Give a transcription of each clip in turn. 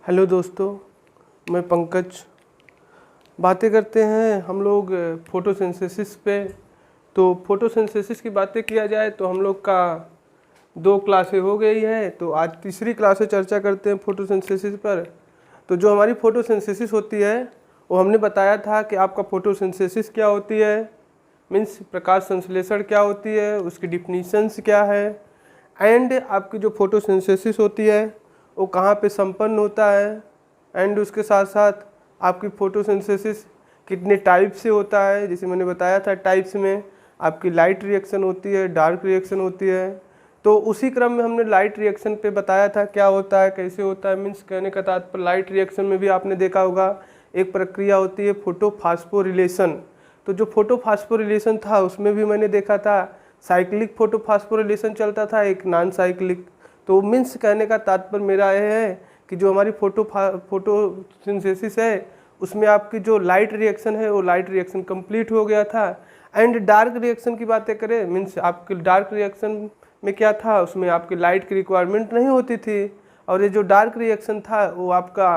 Hello दोस्तों, मैं पंकज। बातें करते हैं हम लोग फोटोसिंथेसिस पे। तो फोटोसिंथेसिस की बातें किया जाए तो हम लोग का 2 क्लासें हो गई है, तो आज तीसरी क्लास से चर्चा करते हैं फोटोसिंथेसिस पर। तो जो हमारी फोटोसिंथेसिस होती है वो हमने बताया था कि आपका फोटोसिंथेसिस क्या होती है, मीन्स प्रकाश संश्लेषण क्या होती है, उसकी डिफिनीशंस क्या है, एंड आपकी जो फोटोसिंथेसिस होती है वो कहाँ पे संपन्न होता है, एंड उसके साथ साथ आपकी फोटोसिंथेसिस कितने टाइप से होता है। जैसे मैंने बताया था, टाइप्स में आपकी लाइट रिएक्शन होती है, डार्क रिएक्शन होती है। तो उसी क्रम में हमने लाइट रिएक्शन पे बताया था क्या होता है, कैसे होता है। मीन्स कहने का तात्पर्य, लाइट रिएक्शन में भी आपने देखा होगा एक प्रक्रिया होती है फोटोफॉस्फोरिलेशन। तो जो फोटोफॉस्फोरिलेशन था उसमें भी मैंने देखा था साइक्लिक फोटोफॉस्फोरिलेशन चलता था, एक नॉन साइक्लिक। तो मीन्स कहने का तात्पर्य मेरा यह है कि जो हमारी फोटोसिंथेसिस है उसमें आपकी जो लाइट रिएक्शन है वो लाइट रिएक्शन कंप्लीट हो गया था। एंड डार्क रिएक्शन की बातें करें, मीन्स आपकी डार्क रिएक्शन में क्या था, उसमें आपकी लाइट की रिक्वायरमेंट नहीं होती थी। और ये जो डार्क रिएक्शन था वो आपका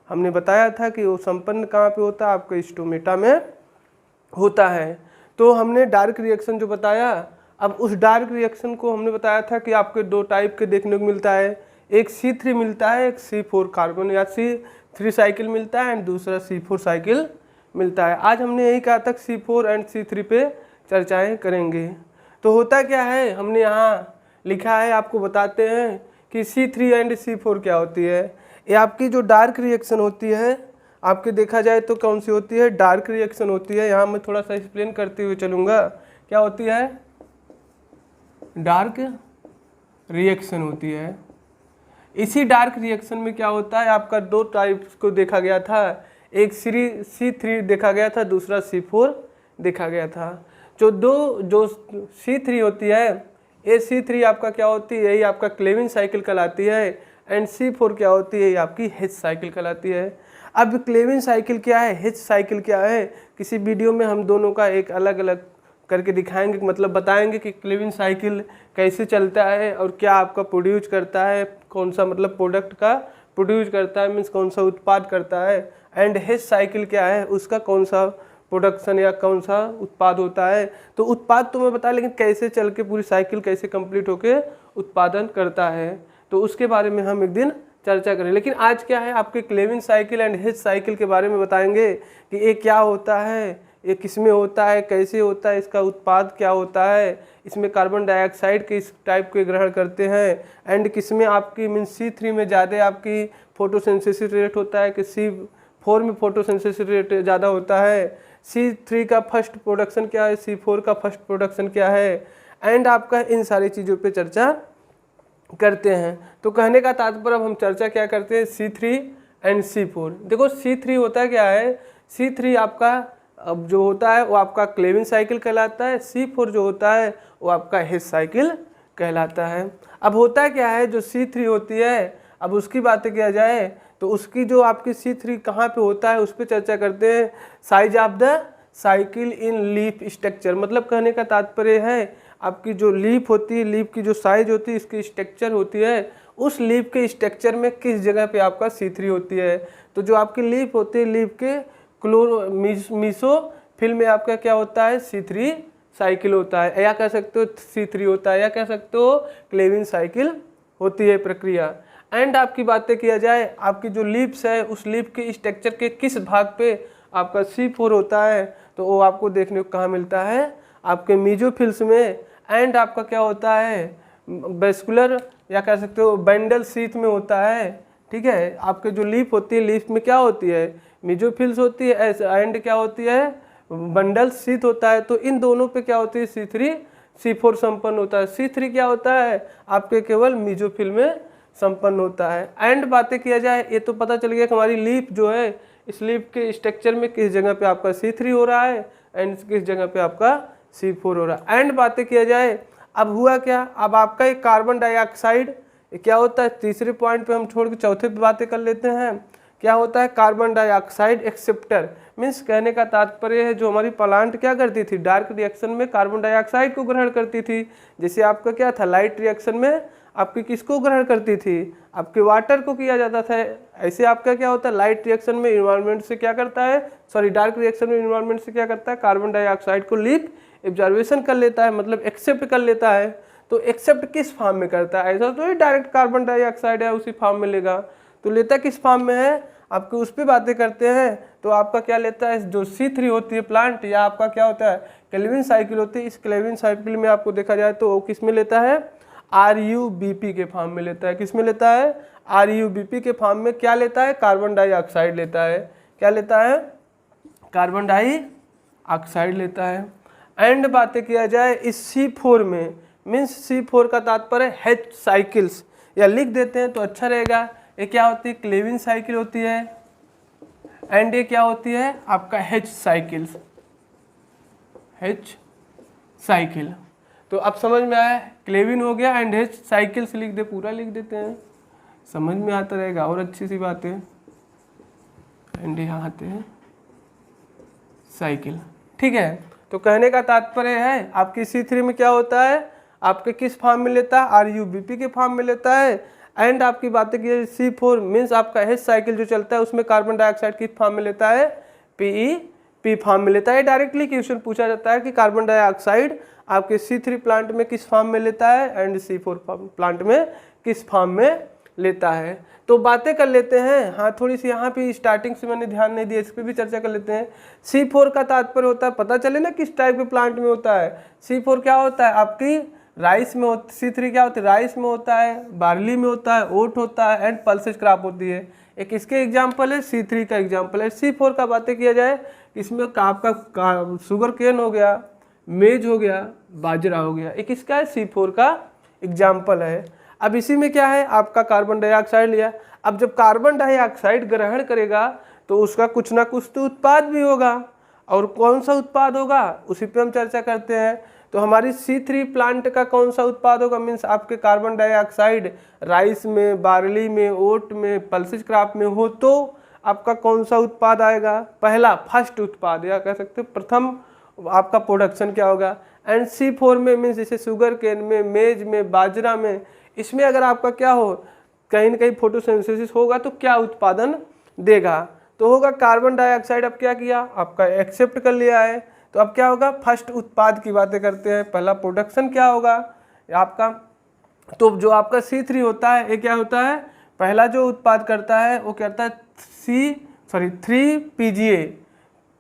हमने बताया था कि वो संपन्न कहाँ पे होता है, आपके स्टोमेटा में होता है। तो हमने डार्क रिएक्शन जो बताया, अब उस डार्क रिएक्शन को हमने बताया था कि आपके 2 टाइप के देखने को मिलता है, एक C3 मिलता है, एक C4 कार्बन या C3 साइकिल मिलता है, एंड दूसरा C4 साइकिल मिलता है। आज हमने यही कहा तक C4 एंड C3 पे चर्चाएं करेंगे। तो होता क्या है, हमने यहाँ लिखा है, आपको बताते हैं कि C3 एंड C4 क्या होती है। ये आपकी जो डार्क रिएक्शन होती है, आपके देखा जाए तो कौन सी होती है, डार्क रिएक्शन होती है। यहाँ मैं थोड़ा सा एक्सप्लेन करते हुए चलूँगा। क्या होती है, डार्क रिएक्शन होती है। इसी डार्क रिएक्शन में क्या होता है, आपका 2 टाइप्स को देखा गया था, एक C3 देखा गया था, दूसरा C4 देखा गया था। जो C3 होती है, ये C3 आपका क्या होती है, यही आपका क्लेविन साइकिल कहलाती है, एंड C4 क्या होती है, ये आपकी हेच साइकिल कहलाती है। अब क्लेविन साइकिल क्या है, हेच साइकिल क्या है, किसी वीडियो में हम दोनों का एक अलग अलग करके दिखाएंगे, मतलब बताएंगे कि क्लेविन साइकिल कैसे चलता है और क्या आपका प्रोड्यूस करता है, कौन सा मतलब प्रोडक्ट का प्रोड्यूस करता है, मीन्स कौन सा उत्पाद करता है, एंड हेच साइकिल क्या है, उसका कौन सा प्रोडक्शन या कौन सा उत्पाद होता है। तो उत्पाद तो मैं बता, लेकिन कैसे चल के पूरी साइकिल कैसे कंप्लीट होके उत्पादन करता है, तो उसके बारे में हम एक दिन चर्चा करें। लेकिन आज क्या है, आपके क्लेविन साइकिल एंड हेच साइकिल के बारे में बताएंगे कि ये क्या होता है, ये किसमें होता है, कैसे होता है, इसका उत्पाद क्या होता है, इसमें कार्बन डाइऑक्साइड के इस टाइप के ग्रहण करते हैं, एंड किसमें आपकी मीन्स C3 में ज़्यादा आपकी फोटोसिंथेसिस रेट होता है कि C4 में फोटोसिंथेसिस रेट ज़्यादा होता है, C3 का फर्स्ट प्रोडक्शन क्या है, C4 का फर्स्ट प्रोडक्शन क्या है, एंड आपका इन सारी चीज़ों पे चर्चा करते हैं। तो कहने का तात्पर्य अब हम चर्चा क्या करते हैं, C3 एंड C4। देखो C3 होता है क्या है, C3 आपका अब जो होता है वो आपका क्लेविन साइकिल कहलाता है, C4 जो होता है वो आपका हेच साइकिल कहलाता है। अब होता क्या है, जो C3 होती है, अब उसकी बातें किया जाए तो उसकी जो आपकी C3 कहाँ पे होता है उस पर चर्चा करते हैं। Size of the cycle in leaf structure, मतलब कहने का तात्पर्य है आपकी जो लीफ होती है, लीफ की जो साइज होती है, इसकी स्ट्रक्चर होती है, उस लीफ के स्ट्रक्चर में किस जगह पे आपका C3 होती है। तो जो आपकी लीफ होती है, लीफ के मीसोफिल में आपका क्या होता है, C3 साइकिल होता है, या कह सकते हो C3 होता है, या कह सकते हो क्लेविन साइकिल होती है प्रक्रिया। एंड आपकी बातें किया जाए, आपकी जो लीव्स है उस लीफ के स्ट्रक्चर के किस भाग पे आपका C4 होता है, तो वो आपको देखने को कहाँ मिलता है, आपके मीजोफिल्स में। एंड आपका क्या होता है, वेस्कुलर या कह सकते हो बैंडल शीथ में होता है। ठीक है, आपके जो लीफ होती है, लीफ में क्या होती है, मीजोफिल्स होती है, एंड क्या होती है, बंडल शीथ होता है। तो इन दोनों पे क्या होती है, C3 C4 संपन्न होता है। C3 क्या होता है, आपके केवल मीजोफिल में संपन्न होता है। एंड बातें किया जाए, ये तो पता चल गया कि हमारी लीफ जो है, इस लीफ के स्ट्रक्चर में किस जगह पे आपका C3 हो रहा है एंड किस जगह पे आपका C4 हो रहा है। एंड बातें किया जाए, अब हुआ क्या, अब आपका एक कार्बन डाइऑक्साइड क्या होता है, तीसरे पॉइंट पे हम छोड़ के चौथे पे बातें कर लेते हैं। क्या होता है, कार्बन डाइऑक्साइड एक्सेप्टर, मीन्स कहने का तात्पर्य है जो हमारी प्लांट क्या करती थी, डार्क रिएक्शन में कार्बन डाइऑक्साइड को ग्रहण करती थी। जैसे आपका क्या था, लाइट रिएक्शन में आपकी किसको ग्रहण करती थी, आपके वाटर को किया जाता था। ऐसे आपका क्या होता है, लाइट रिएक्शन में इन्वायरमेंट से क्या करता है, सॉरी डार्क रिएक्शन में इन्वायरमेंट से क्या करता है, कार्बन डाइऑक्साइड को लीक एब्जॉर्वेशन कर लेता है, मतलब एक्सेप्ट कर लेता है। तो एक्सेप्ट किस फॉर्म में करता है, ऐसा तो डायरेक्ट कार्बन डाइऑक्साइड है उसी फॉर्म में लेगा, तो लेता किस फॉर्म में है, आपको उस पर बातें करते हैं। तो आपका क्या लेता है, जो C3 होती है प्लांट, या आपका क्या होता है केल्विन साइकिल होती है, इस केल्विन साइकिल में आपको देखा जाए तो वो किस में लेता है, RuBp के फॉर्म में लेता है। किस में लेता है, RuBp के फॉर्म में क्या लेता है, कार्बन डाइऑक्साइड लेता है। क्या लेता है, कार्बन डाइऑक्साइड लेता है। एंड बातें किया जाए इस C4 में, मीन्स C4 का तात्पर्य H साइकिल्स, या लिख देते हैं तो अच्छा रहेगा। ये क्या होती है, क्लेविन साइकिल होती है, एंड ये क्या होती है आपका H साइकिल्स, H साइकिल। तो अब समझ में आया, क्लेविन हो गया एंड H साइकिल्स लिख दे, पूरा लिख देते हैं, समझ में आता रहेगा और अच्छी सी बात है। एंड यहाँ आते हैं साइकिल, ठीक है। तो कहने का तात्पर्य है आपकी C3 में क्या होता है, आपके किस फॉर्म में लेता है, RuBp के फॉर्म में लेता है। एंड आपकी बातें की C4 मीन्स आपका H साइकिल जो चलता है उसमें कार्बन डाइऑक्साइड किस फॉर्म में लेता है, PEP फॉर्म में लेता है। डायरेक्टली क्वेश्चन पूछा जाता है कि कार्बन डाइऑक्साइड आपके C3 प्लांट में किस फॉर्म में लेता है एंड C4 प्लांट में किस फॉर्म में लेता है। तो बातें कर लेते हैं, हाँ थोड़ी सी यहाँ पे स्टार्टिंग से मैंने ध्यान नहीं दिया, इस पर भी चर्चा कर लेते हैं। C4 का तात्पर्य होता है, पता चले ना किस टाइप के प्लांट में होता है। C4 क्या होता है आपकी राइस में होता, C3 क्या होती है राइस में होता है, बार्ली में होता है, ओट होता है एंड पल्सेस क्रॉप होती है। एक इसके एग्जाम्पल है, C3 का एग्जाम्पल है। C4 का बातें किया जाए, इसमें आपका शुगर केन हो गया, मेज हो गया, बाजरा हो गया, एक इसका है C4 का एग्जाम्पल है। अब इसी में क्या है आपका कार्बन डाइऑक्साइड लिया। अब जब कार्बन डाइऑक्साइड ग्रहण करेगा तो उसका कुछ ना कुछ तो उत्पाद भी होगा, और कौन सा उत्पाद होगा उसी पे हम चर्चा करते हैं। तो हमारी C3 प्लांट का कौन सा उत्पाद होगा, मीन्स आपके कार्बन डाइऑक्साइड राइस में, बार्ली में, ओट में, पल्सेस क्रॉप में हो तो आपका कौन सा उत्पाद आएगा, पहला फर्स्ट उत्पाद, या कह सकते हैं प्रथम आपका प्रोडक्शन क्या होगा। एंड C4 में मीन्स जैसे शुगर केन में, मेज में, बाजरा में, इसमें अगर आपका क्या हो कहीं ना कहीं फोटोसिंथेसिस होगा तो क्या उत्पादन देगा, तो होगा कार्बन डाइऑक्साइड। अब क्या किया आपका एक्सेप्ट कर लिया है, तो अब क्या होगा फर्स्ट उत्पाद की बातें करते हैं। पहला प्रोडक्शन क्या होगा आपका, तो जो आपका C3 होता है ये क्या होता है, पहला जो उत्पाद करता है वो क्या करता है 3PGA।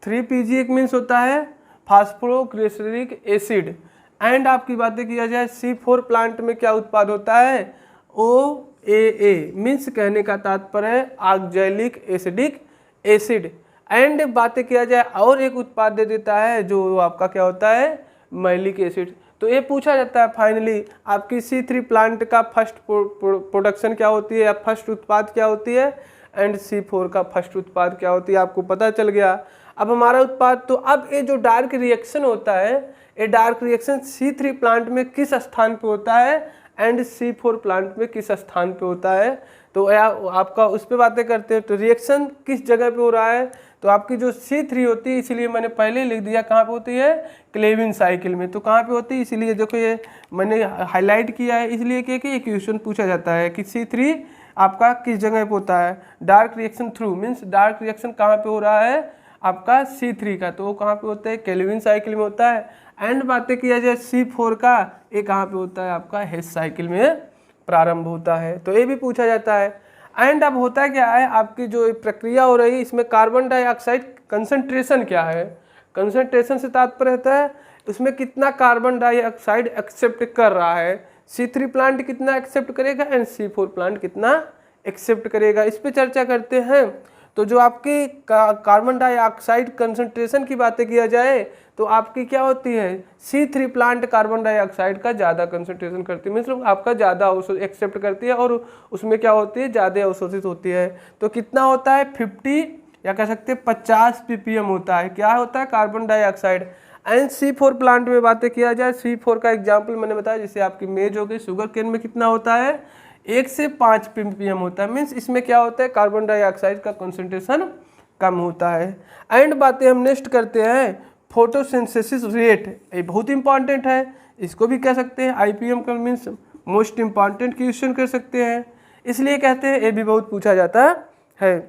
3PGA मीन्स होता है फास्फोग्लिसरिक एसिड। एंड आपकी बातें किया जाए C4 प्लांट में क्या उत्पाद होता है, OAA मीन्स कहने का तात्पर्य है ऑक्जेलिक एसिडिक एसिड। एंड बातें किया जाए और एक उत्पाद दे देता है जो आपका क्या होता है मैलिक एसिड। तो ये पूछा जाता है फाइनली आपकी C3 प्लांट का फर्स्ट प्रोडक्शन क्या होती है या फर्स्ट उत्पाद क्या होती है, एंड C4 का फर्स्ट उत्पाद क्या होती है, आपको पता चल गया। अब हमारा उत्पाद, तो अब ये जो डार्क रिएक्शन होता है, ये डार्क रिएक्शन C3 प्लांट में किस स्थान पे होता है एंड C4 प्लांट में किस स्थान पे होता है, तो आपका उस पर बातें करते हैं। तो रिएक्शन किस जगह पे हो रहा है, तो आपकी जो C3 होती है, इसीलिए मैंने पहले लिख दिया कहाँ पे होती है क्लेविन साइकिल में। तो कहाँ पे होती है, इसीलिए देखो ये मैंने हाईलाइट किया है, इसलिए कि ये क्वेश्चन पूछा जाता है कि C3 आपका किस जगह पे होता है। Dark reaction through means dark reaction कहाँ पे हो रहा है आपका C3 का, तो वो कहाँ पे होता है केल्विन साइकिल में होता है। एंड बातें किया जाए C4 का, ये कहाँ पे होता है आपका H साइकिल में प्रारंभ होता है, तो ये भी पूछा जाता है। एंड अब होता क्या है आपकी जो प्रक्रिया हो रही है इसमें कार्बन डाइऑक्साइड कंसंट्रेशन क्या है, कंसंट्रेशन से तात्पर्य होता है उसमें कितना कार्बन डाइऑक्साइड एक्सेप्ट कर रहा है। C3 प्लांट कितना एक्सेप्ट करेगा एंड C4 प्लांट कितना एक्सेप्ट करेगा, इस पे चर्चा करते हैं। तो जो आपकी कार्बन डाइऑक्साइड कंसंट्रेशन की बातें किया जाए तो आपकी क्या होती है C3 प्लांट कार्बन डाइऑक्साइड का ज़्यादा कंसंट्रेशन करती है, मतलब आपका ज़्यादा एक्सेप्ट करती है और उसमें क्या होती है ज़्यादा अवशोषित होती है। तो कितना होता है 50 या कह सकते हैं 50 ppm होता है, क्या होता है carbon dioxide. And C4 plant में बातें किया जाए, C4 का एग्जाम्पल मैंने बताया जैसे आपकी मेज हो गई, शुगर केन में कितना होता है 1 से 5 ppm होता है, मीन्स इसमें क्या होता है कार्बन डाइऑक्साइड का कंसंट्रेशन कम होता है। एंड बातें हम नेक्स्ट करते हैं फोटोसिंथेसिस रेट, ये बहुत इंपॉर्टेंट है, इसको भी कह सकते हैं IPM का मीन्स मोस्ट इम्पॉर्टेंट क्वेश्चन कर सकते हैं, इसलिए कहते हैं ये भी बहुत पूछा जाता है।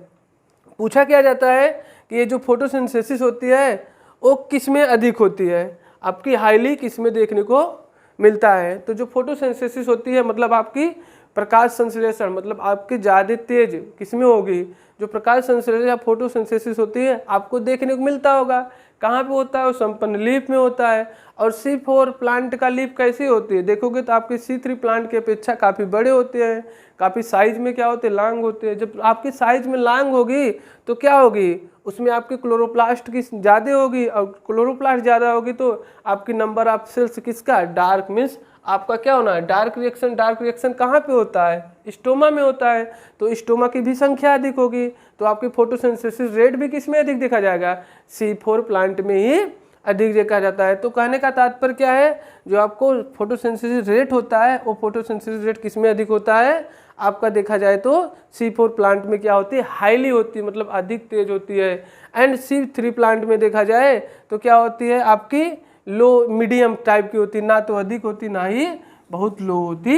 पूछा क्या जाता है कि ये जो फोटोसिंथेसिस होती है वो किस में अधिक होती है, आपकी हाईली किस में देखने को मिलता है। तो जो फोटोसिंथेसिस होती है मतलब आपकी प्रकाश संश्लेषण, मतलब आपकी ज़्यादा तेज किस में होगी, जो प्रकाश संश्लेषण या फोटोसिंथेसिस होती है आपको देखने को मिलता होगा। कहाँ पे होता है, वो संपन्न लीफ में होता है। और C4 प्लांट का लीफ कैसी होती है, देखोगे तो आपके C3 प्लांट की अपेक्षा काफ़ी बड़े होते हैं, काफ़ी साइज में क्या होते हैं, लांग होते हैं। जब आपकी साइज में लांग होगी तो क्या होगी, उसमें आपकी क्लोरोप्लास्ट की ज़्यादा होगी, और क्लोरोप्लास्ट ज़्यादा होगी तो आपकी नंबर ऑफ सेल्स किसका, डार्क मीन्स आपका क्या होना है, डार्क रिएक्शन। डार्क रिएक्शन कहाँ पे होता है, स्टोमा में होता है, तो स्टोमा की भी संख्या अधिक होगी, तो आपकी फोटोसिंथेसिस रेट भी किस में अधिक देखा जाएगा, C4 प्लांट में ही अधिक देखा जाता है। तो कहने का तात्पर्य क्या है, जो आपको फोटोसिंथेसिस रेट होता है वो फोटोसिंथेसिस रेट किस में अधिक होता है, आपका देखा जाए तो C4 प्लांट में क्या होती है, हाईली होती है, मतलब अधिक तेज होती है। एंड C3 प्लांट में देखा जाए तो क्या होती है, आपकी लो मीडियम टाइप की होती है, ना तो अधिक होती ना ही बहुत लो होती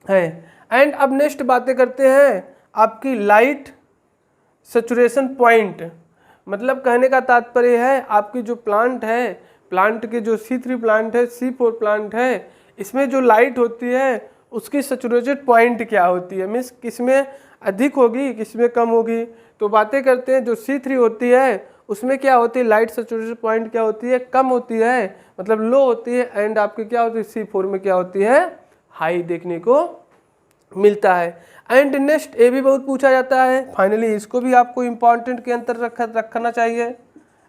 है। एंड अब नेक्स्ट बातें करते हैं आपकी लाइट सैचुरेशन पॉइंट, मतलब कहने का तात्पर्य है आपकी जो प्लांट है, प्लांट के जो C3 प्लांट है, C4 प्लांट है, इसमें जो लाइट होती है उसकी सैचुरेटेड पॉइंट क्या होती है, मीन्स किसमें अधिक होगी किसमें कम होगी। तो बातें करते हैं जो C3 होती है उसमें क्या होती है, लाइट सैचुरेशन पॉइंट क्या होती है, कम होती है, मतलब लो होती है। एंड आपकी क्या होती है, C4 में क्या होती है, हाई देखने को मिलता है। एंड नेक्स्ट ये भी बहुत पूछा जाता है, फाइनली इसको भी आपको इम्पॉर्टेंट के अंतर रखना चाहिए,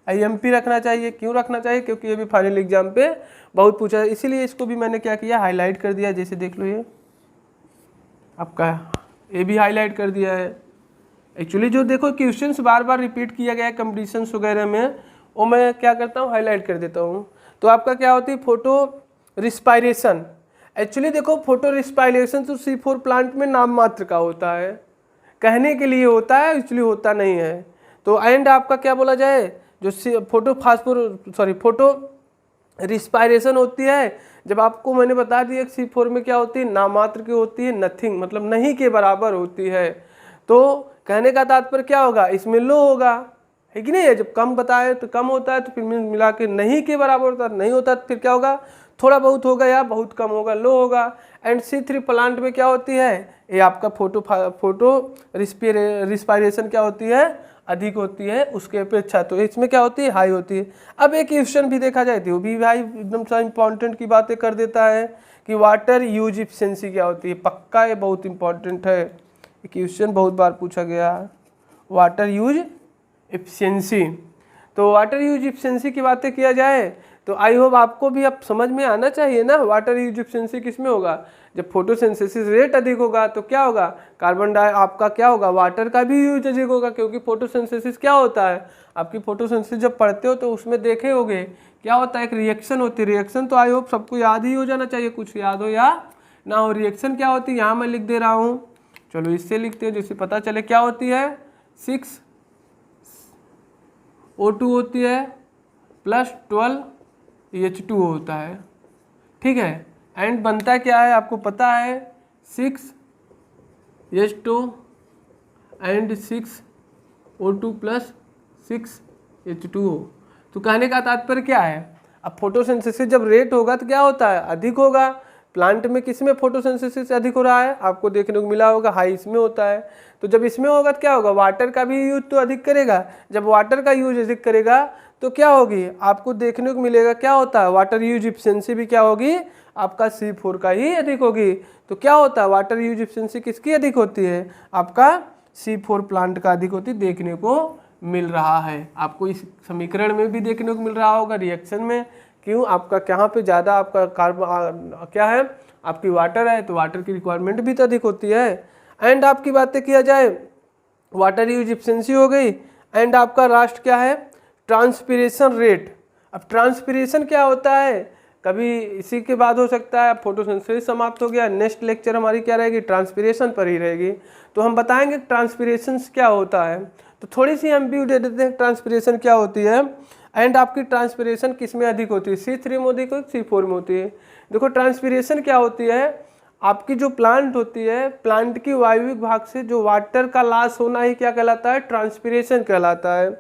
IMP रखना चाहिए। क्यों रखना चाहिए, क्योंकि ये भी फाइनल एग्जाम पे बहुत पूछा है, इसीलिए इसको भी मैंने क्या किया, हाईलाइट कर दिया। जैसे देख लो ये आपका ये भी हाईलाइट कर दिया है। एक्चुअली जो देखो क्वेश्चंस बार बार रिपीट किया गया है कंपटीशंस वगैरह में, वो मैं क्या करता हूँ, हाईलाइट कर देता हूँ। तो आपका क्या होती है, फोटो रिस्पायरेशन। एक्चुअली देखो फोटो रिस्पायरेशन तो C4 प्लांट में नाम मात्र का होता है, कहने के लिए होता है, इसलिए होता नहीं है। तो एंड आपका क्या बोला जाए, जो फोटो रिस्पायरेशन होती है, जब आपको मैंने बता दिया C4 में क्या होती है, नामात्र की होती है, नथिंग मतलब नहीं के बराबर होती है। तो कहने का तात्पर्य क्या होगा, इसमें लो होगा, है कि नहीं है। जब कम बताए तो कम होता है, तो फिर मिला के नहीं के बराबर होता है, नहीं होता तो फिर क्या होगा, थोड़ा बहुत होगा या बहुत कम होगा, लो होगा। एंड C3 प्लांट में क्या होती है, ये आपका फोटो रिस्पायरेशन क्या होती है, अधिक होती है उसके अपेक्षा, तो इसमें क्या होती है, हाई होती है। अब एक क्वेश्चन भी देखा जाए तो भी भाई एकदम सा इंपॉर्टेंट की बातें कर देता है कि वाटर यूज इफिशिएंसी क्या होती है। पक्का ये बहुत इंपॉर्टेंट है, क्वेश्चन बहुत बार पूछा गया, वाटर यूज इफिशिएंसी। तो वाटर यूज इफिशिएंसी की बातें किया जाए तो आई होप आपको भी अब समझ में आना चाहिए ना, वाटर यूज इफिशिएंसी किस में होगा, जब फोटोसिंथेसिस रेट अधिक होगा तो क्या होगा, कार्बन डाई आपका क्या होगा, वाटर का भी यूज अधिक होगा, क्योंकि फोटोसिंथेसिस क्या होता है, आपकी फोटोसिंथेसिस जब पढ़ते हो तो उसमें देखे होगे क्या होता है, एक रिएक्शन होती है। रिएक्शन तो आई होप सबको याद ही हो जाना चाहिए, कुछ याद हो या ना हो। रिएक्शन क्या होती है, यहाँ मैं लिख दे रहा हूँ, चलो इससे लिखते हैं जिससे पता चले क्या होती है। 6O2 होती है प्लस 12H2O होता है, ठीक है। एंड बनता क्या है आपको पता है, 6H2 and 6O2 plus 6H2O। तो कहने का तात्पर्य क्या है, अब फोटोसिंथेसिस जब रेट होगा तो क्या होता है, अधिक होगा। प्लांट में किस में फोटोसिंथेसिस अधिक हो रहा है, आपको देखने को मिला होगा हाई इसमें होता है। तो जब इसमें होगा तो क्या होगा, वाटर का भी यूज तो अधिक करेगा। जब वाटर का यूज अधिक करेगा तो क्या होगी, आपको देखने को मिलेगा क्या होता है, वाटर यूज इफिशिएंसी भी क्या होगी, आपका C4 का ही अधिक होगी। तो क्या होता है, वाटर यूज इफिशिएंसी किसकी अधिक होती है, आपका C4 प्लांट का अधिक होती देखने को मिल रहा है। आपको इस समीकरण में भी देखने को मिल रहा होगा, रिएक्शन में। क्यों, आपका कहाँ पे ज़्यादा आपका कार्बन क्या है, आपकी वाटर है, तो वाटर की रिक्वायरमेंट भी तो अधिक होती है। एंड आपकी बातें किया जाए, वाटर यूज इफिशिएंसी हो गई। एंड आपका लास्ट क्या है, ट्रांसपिरेशन रेट। अब ट्रांसपिरेशन क्या होता है, कभी इसी के बाद हो सकता है फोटोसिंथेसिस समाप्त हो गया, नेक्स्ट लेक्चर हमारी क्या रहेगी, ट्रांसपिरेशन पर ही रहेगी। तो हम बताएंगे ट्रांसपिरेशन क्या होता है। तो थोड़ी सी हम भी दे देते हैं ट्रांसपिरेशन क्या होती है। एंड आपकी ट्रांसपिरेशन किस में अधिक होती है, C3 में अधिक होती है, C4 में होती है। देखो ट्रांसपिरेशन क्या होती है, आपकी जो प्लांट होती है, प्लांट की वायविक भाग से जो वाटर का लॉस होना ही क्या कहलाता है, ट्रांसपीरेशन कहलाता है।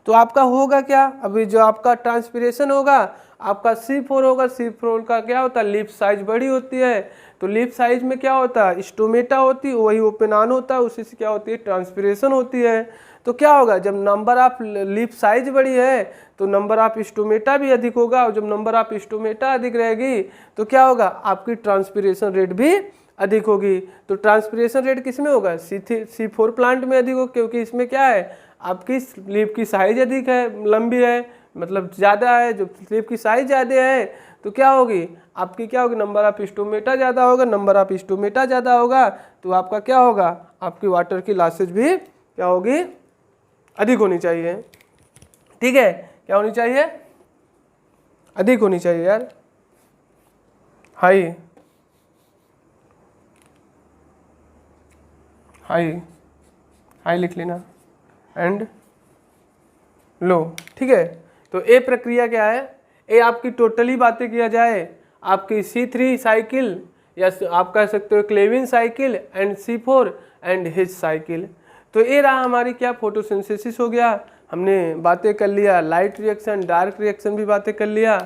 तो आपका होगा क्या, अभी जो आपका ट्रांसपीरेशन होगा आपका C4 होगा। C4 का क्या होता है, लीफ साइज बड़ी होती है। तो लीफ साइज में क्या होता है, स्टोमेटा होती है, वही ओपेनान होता है, उसी से क्या होती है, ट्रांसपीरेशन होती है। तो क्या होगा, जब नंबर ऑफ लीफ साइज बड़ी है तो नंबर ऑफ स्टोमेटा भी अधिक होगा, और जब नंबर ऑफ स्टोमेटा अधिक रहेगी तो क्या होगा, आपकी ट्रांसपीरेशन रेट भी अधिक होगी। तो ट्रांसपीरेशन रेट किस में होगा, C4 प्लांट में अधिक होगा, क्योंकि इसमें क्या है, आपकी लीफ की साइज अधिक है, लंबी है, मतलब ज़्यादा है। जो लीफ की साइज ज़्यादा है तो क्या होगी, आपकी क्या होगी, नंबर ऑफ स्टोमेटा ज़्यादा होगा। नंबर ऑफ स्टोमेटा ज़्यादा होगा तो आपका क्या होगा, आपकी वाटर की लॉसेज भी क्या होगी, अधिक होनी चाहिए। ठीक है, क्या होनी चाहिए, अधिक होनी चाहिए यार, हाई हाई हाई लिख लेना, एंड लो। ठीक है, तो ए प्रक्रिया क्या है, ए आपकी टोटली बातें किया जाए, आपकी C3 साइकिल, या आप कह सकते हो Calvin cycle, and C4 and Hatch cycle. तो ये रहा हमारी क्या, फोटोसिंथेसिस हो गया, हमने बातें कर लिया, लाइट रिएक्शन, डार्क रिएक्शन भी बातें कर लिया।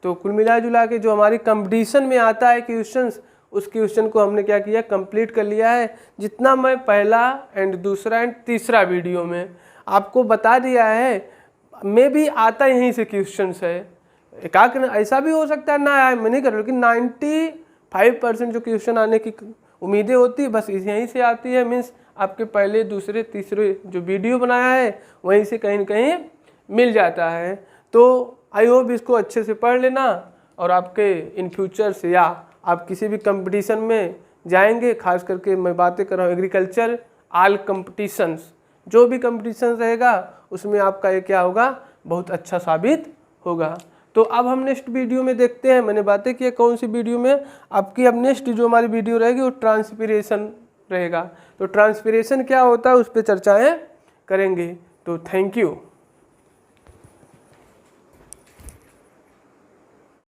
तो कुल मिला जुला के जो हमारी कंपटीशन में आता है क्वेश्चंस, उस क्वेश्चन को हमने क्या किया, कंप्लीट कर लिया है। जितना मैं पहला एंड दूसरा एंड तीसरा वीडियो में आपको बता दिया है, में भी आता यहीं से क्वेश्चन है। एकाक ऐसा भी हो सकता है ना आए, मैं नहीं कर रहा, लेकिन 95% जो क्वेश्चन आने की उम्मीदें होती है बस यहीं से आती है। मीन्स आपके पहले दूसरे तीसरे जो वीडियो बनाया है वहीं से कहीं न कहीं मिल जाता है। तो आई होप इसको अच्छे से पढ़ लेना, और आपके इन फ्यूचर से या आप किसी भी कंपटीशन में जाएंगे, खास करके मैं बातें कर रहा हूँ एग्रीकल्चर ऑल कंपटीशंस, जो भी कंपटीशन रहेगा उसमें आपका ये क्या होगा, बहुत अच्छा साबित होगा। तो अब हम नेक्स्ट वीडियो में देखते हैं, मैंने बातें की कौन सी वीडियो में, आपकी अब नेक्स्ट जो हमारी वीडियो रहेगी वो ट्रांसपीरेशन रहेगा। तो ट्रांसपीरेशन क्या होता है उस पर चर्चाएं करेंगे। तो थैंक यू।